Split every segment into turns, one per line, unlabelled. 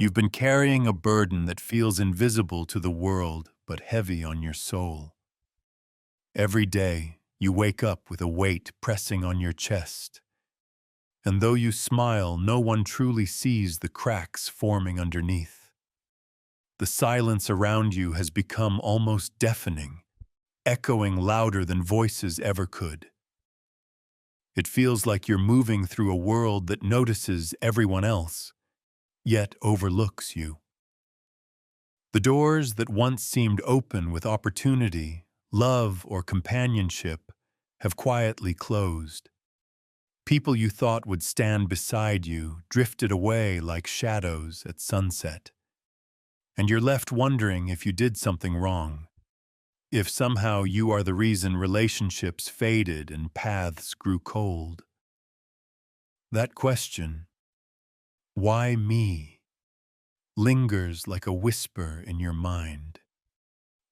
You've been carrying a burden that feels invisible to the world but heavy on your soul. Every day, you wake up with a weight pressing on your chest. And though you smile, no one truly sees the cracks forming underneath. The silence around you has become almost deafening, echoing louder than voices ever could. It feels like you're moving through a world that notices everyone else, yet overlooks you. The doors that once seemed open with opportunity, love, or companionship have quietly closed. People you thought would stand beside you drifted away like shadows at sunset. And you're left wondering if you did something wrong, if somehow you are the reason relationships faded and paths grew cold. That question, why me, lingers like a whisper in your mind,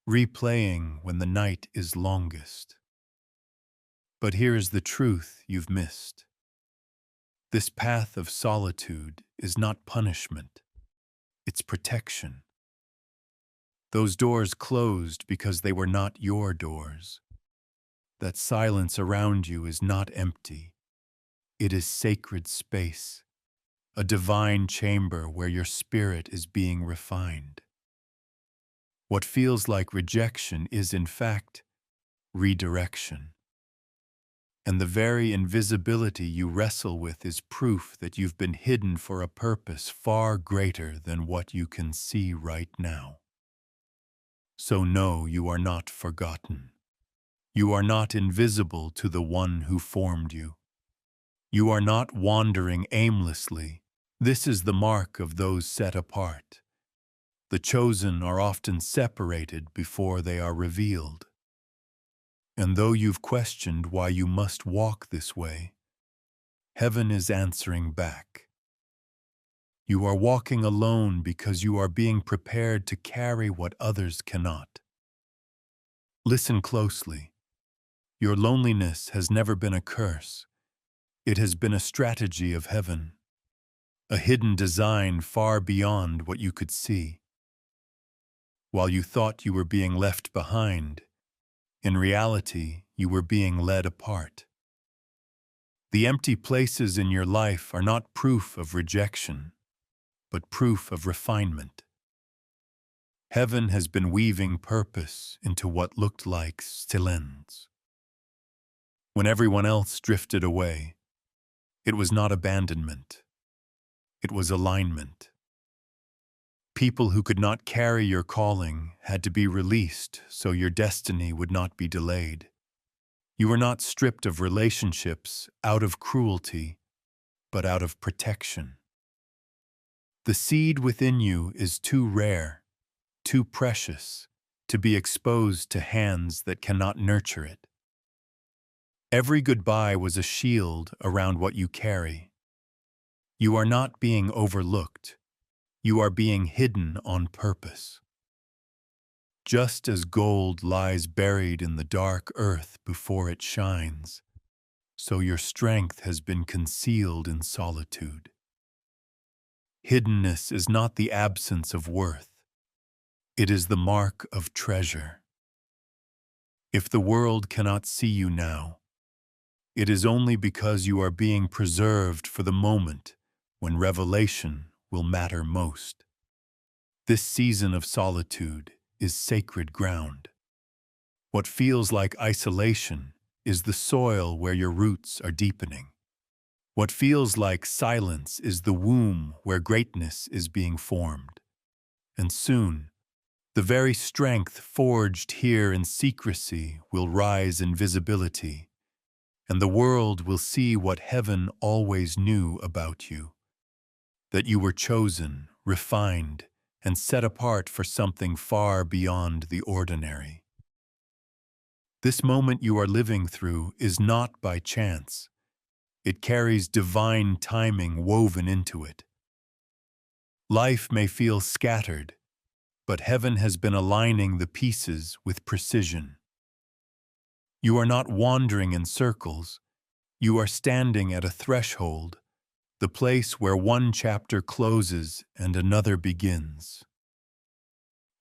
replaying when the night is longest. But here is the truth you've missed. This path of solitude is not punishment, it's protection. Those doors closed because they were not your doors. That silence around you is not empty. It is sacred space, a divine chamber where your spirit is being refined. What feels like rejection is, in fact, redirection. And the very invisibility you wrestle with is proof that you've been hidden for a purpose far greater than what you can see right now. So no, you are not forgotten. You are not invisible to the one who formed you. You are not wandering aimlessly. This is the mark of those set apart. The chosen are often separated before they are revealed. And though you've questioned why you must walk this way, heaven is answering back. You are walking alone because you are being prepared to carry what others cannot. Listen closely. Your loneliness has never been a curse. It has been a strategy of heaven, a hidden design far beyond what you could see. While you thought you were being left behind, in reality, you were being led apart. The empty places in your life are not proof of rejection, but proof of refinement. Heaven has been weaving purpose into what looked like silence. When everyone else drifted away, it was not abandonment. It was alignment. People who could not carry your calling had to be released so your destiny would not be delayed. You were not stripped of relationships out of cruelty, but out of protection. The seed within you is too rare, too precious, to be exposed to hands that cannot nurture it. Every goodbye was a shield around what you carry. You are not being overlooked. You are being hidden on purpose. Just as gold lies buried in the dark earth before it shines, so your strength has been concealed in solitude. Hiddenness is not the absence of worth. It is the mark of treasure. If the world cannot see you now, it is only because you are being preserved for the moment when revelation will matter most. This season of solitude is sacred ground. What feels like isolation is the soil where your roots are deepening. What feels like silence is the womb where greatness is being formed. And soon, the very strength forged here in secrecy will rise in visibility, and the world will see what heaven always knew about you. That you were chosen, refined, and set apart for something far beyond the ordinary. This moment you are living through is not by chance. It carries divine timing woven into it. Life may feel scattered, but heaven has been aligning the pieces with precision. You are not wandering in circles. You are standing at a threshold, the place where one chapter closes and another begins.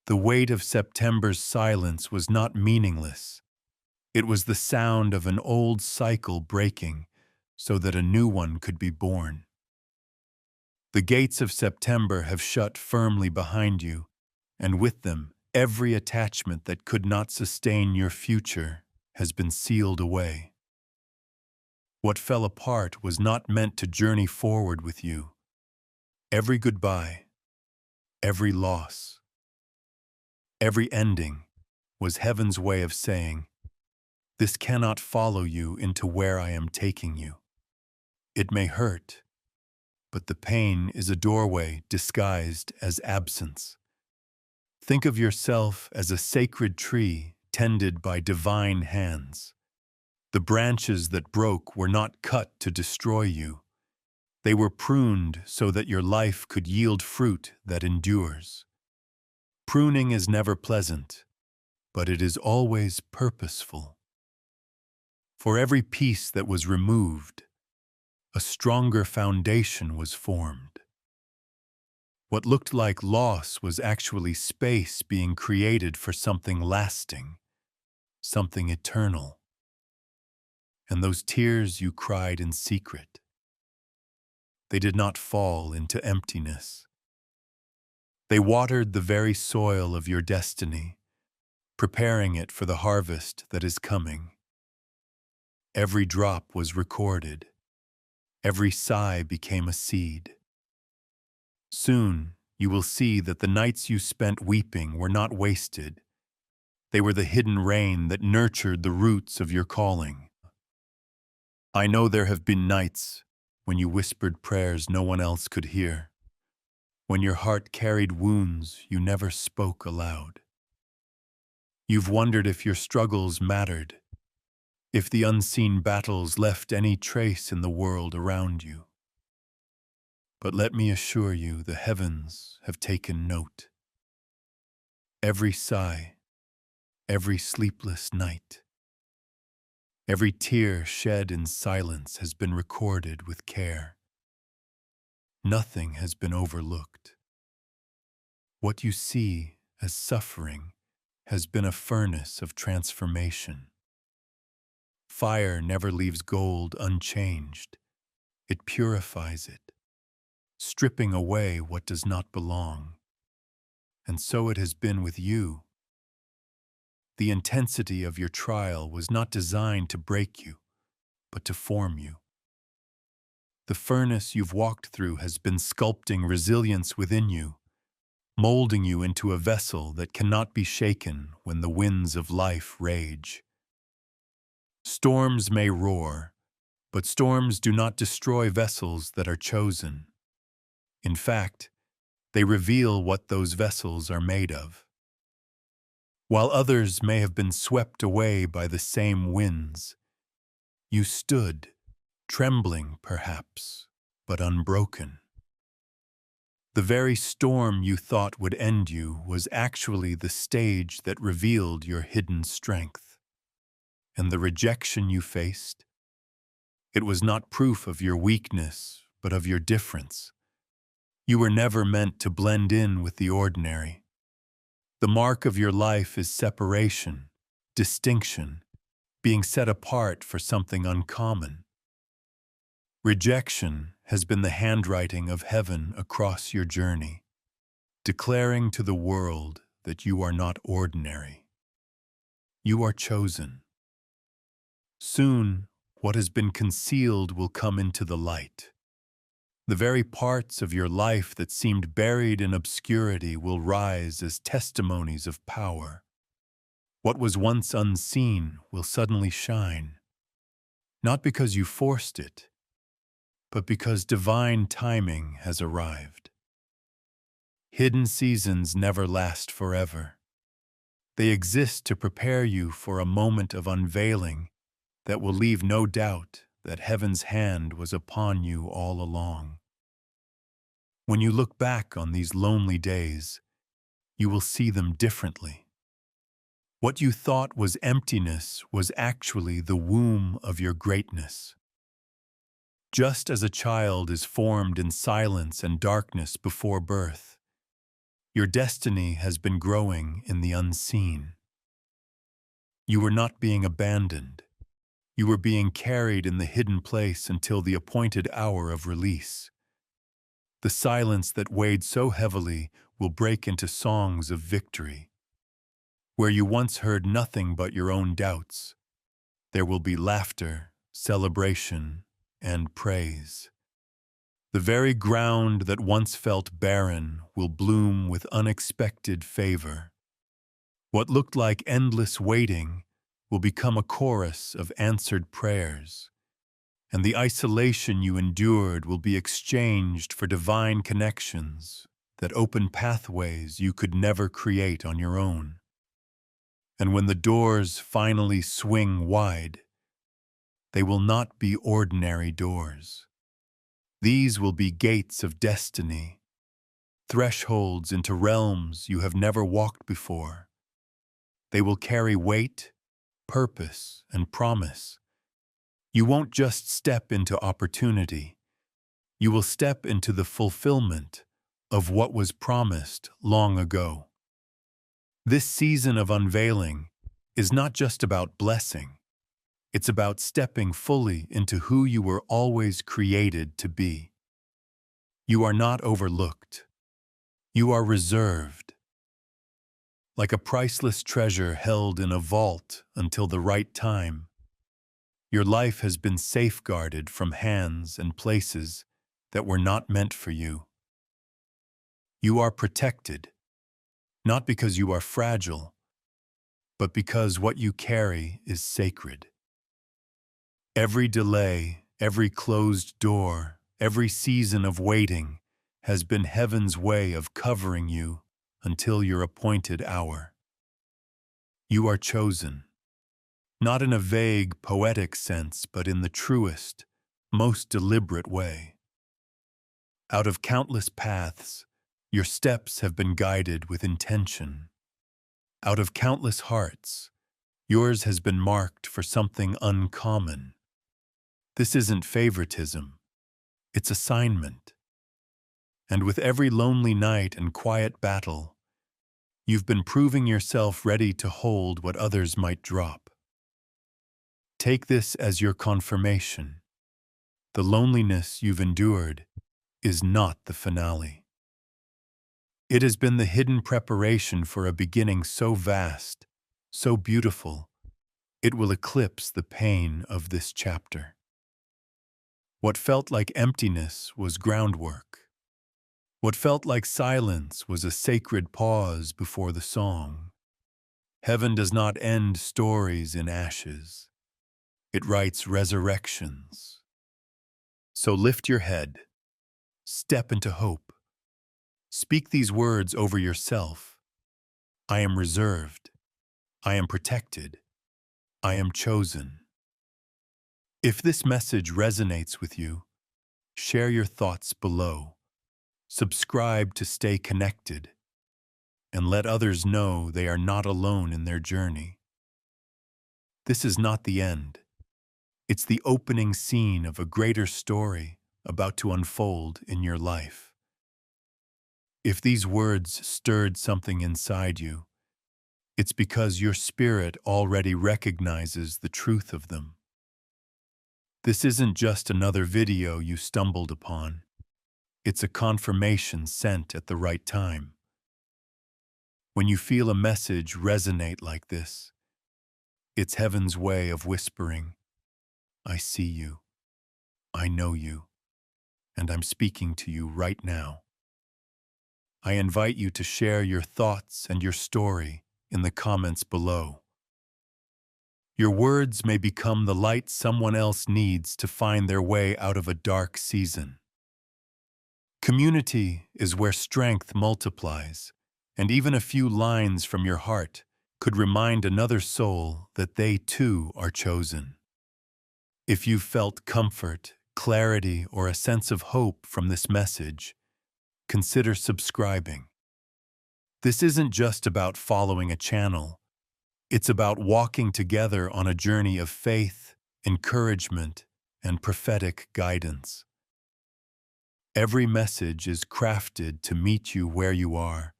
The weight of September's silence was not meaningless. It was the sound of an old cycle breaking so that a new one could be born. The gates of September have shut firmly behind you, and with them, every attachment that could not sustain your future has been sealed away. What fell apart was not meant to journey forward with you. Every goodbye, every loss, every ending was heaven's way of saying, "This cannot follow you into where I am taking you." It may hurt, but the pain is a doorway disguised as absence. Think of yourself as a sacred tree tended by divine hands. The branches that broke were not cut to destroy you. They were pruned so that your life could yield fruit that endures. Pruning is never pleasant, but it is always purposeful. For every piece that was removed, a stronger foundation was formed. What looked like loss was actually space being created for something lasting, something eternal. And those tears you cried in secret, they did not fall into emptiness. They watered the very soil of your destiny, preparing it for the harvest that is coming. Every drop was recorded. Every sigh became a seed. Soon you will see that the nights you spent weeping were not wasted. They were the hidden rain that nurtured the roots of your calling. I know there have been nights when you whispered prayers no one else could hear, when your heart carried wounds you never spoke aloud. You've wondered if your struggles mattered, if the unseen battles left any trace in the world around you. But let me assure you, the heavens have taken note. Every sigh, every sleepless night, every tear shed in silence has been recorded with care. Nothing has been overlooked. What you see as suffering has been a furnace of transformation. Fire never leaves gold unchanged. It purifies it, stripping away what does not belong. And so it has been with you. The intensity of your trial was not designed to break you, but to form you. The furnace you've walked through has been sculpting resilience within you, molding you into a vessel that cannot be shaken when the winds of life rage. Storms may roar, but storms do not destroy vessels that are chosen. In fact, they reveal what those vessels are made of. While others may have been swept away by the same winds, you stood, trembling perhaps, but unbroken. The very storm you thought would end you was actually the stage that revealed your hidden strength. And the rejection you faced, it was not proof of your weakness, but of your difference. You were never meant to blend in with the ordinary. The mark of your life is separation, distinction, being set apart for something uncommon. Rejection has been the handwriting of heaven across your journey, declaring to the world that you are not ordinary. You are chosen. Soon, what has been concealed will come into the light. The very parts of your life that seemed buried in obscurity will rise as testimonies of power. What was once unseen will suddenly shine, not because you forced it, but because divine timing has arrived. Hidden seasons never last forever. They exist to prepare you for a moment of unveiling that will leave no doubt that heaven's hand was upon you all along. When you look back on these lonely days, you will see them differently. What you thought was emptiness was actually the womb of your greatness. Just as a child is formed in silence and darkness before birth, your destiny has been growing in the unseen. You were not being abandoned. You were being carried in the hidden place until the appointed hour of release. The silence that weighed so heavily will break into songs of victory. Where you once heard nothing but your own doubts, there will be laughter, celebration, and praise. The very ground that once felt barren will bloom with unexpected favor. What looked like endless waiting will become a chorus of answered prayers, and the isolation you endured will be exchanged for divine connections that open pathways you could never create on your own. And when the doors finally swing wide, they will not be ordinary doors. These will be gates of destiny, thresholds into realms you have never walked before. They will carry weight, purpose, and promise. You won't just step into opportunity. You will step into the fulfillment of what was promised long ago. This season of unveiling is not just about blessing. It's about stepping fully into who you were always created to be. You are not overlooked. You are reserved. Like a priceless treasure held in a vault until the right time, your life has been safeguarded from hands and places that were not meant for you. You are protected, not because you are fragile, but because what you carry is sacred. Every delay, every closed door, every season of waiting has been heaven's way of covering you until your appointed hour. You are chosen, not in a vague, poetic sense, but in the truest, most deliberate way. Out of countless paths, your steps have been guided with intention. Out of countless hearts, yours has been marked for something uncommon. This isn't favoritism, it's assignment. And with every lonely night and quiet battle, you've been proving yourself ready to hold what others might drop. Take this as your confirmation. The loneliness you've endured is not the finale. It has been the hidden preparation for a beginning so vast, so beautiful, it will eclipse the pain of this chapter. What felt like emptiness was groundwork. What felt like silence was a sacred pause before the song. Heaven does not end stories in ashes. It writes resurrections. So lift your head. Step into hope. Speak these words over yourself. I am reserved. I am protected. I am chosen. If this message resonates with you, share your thoughts below. Subscribe to stay connected, and let others know they are not alone in their journey. This is not the end. It's the opening scene of a greater story about to unfold in your life. If these words stirred something inside you, it's because your spirit already recognizes the truth of them. This isn't just another video you stumbled upon. It's a confirmation sent at the right time. When you feel a message resonate like this, it's heaven's way of whispering, I see you, I know you, and I'm speaking to you right now. I invite you to share your thoughts and your story in the comments below. Your words may become the light someone else needs to find their way out of a dark season. Community is where strength multiplies, and even a few lines from your heart could remind another soul that they too are chosen. If you've felt comfort, clarity, or a sense of hope from this message, consider subscribing. This isn't just about following a channel. It's about walking together on a journey of faith, encouragement, and prophetic guidance. Every message is crafted to meet you where you are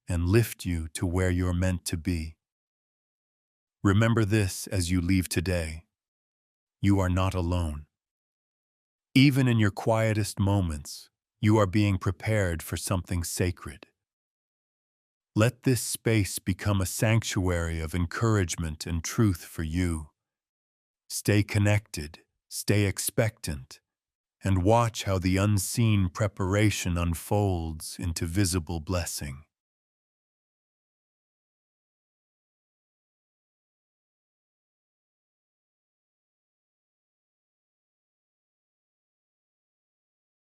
and lift you to where you're meant to be. Remember this as you leave today. You are not alone. Even in your quietest moments, you are being prepared for something sacred. Let this space become a sanctuary of encouragement and truth for you. Stay connected, stay expectant, and watch how the unseen preparation unfolds into visible blessing.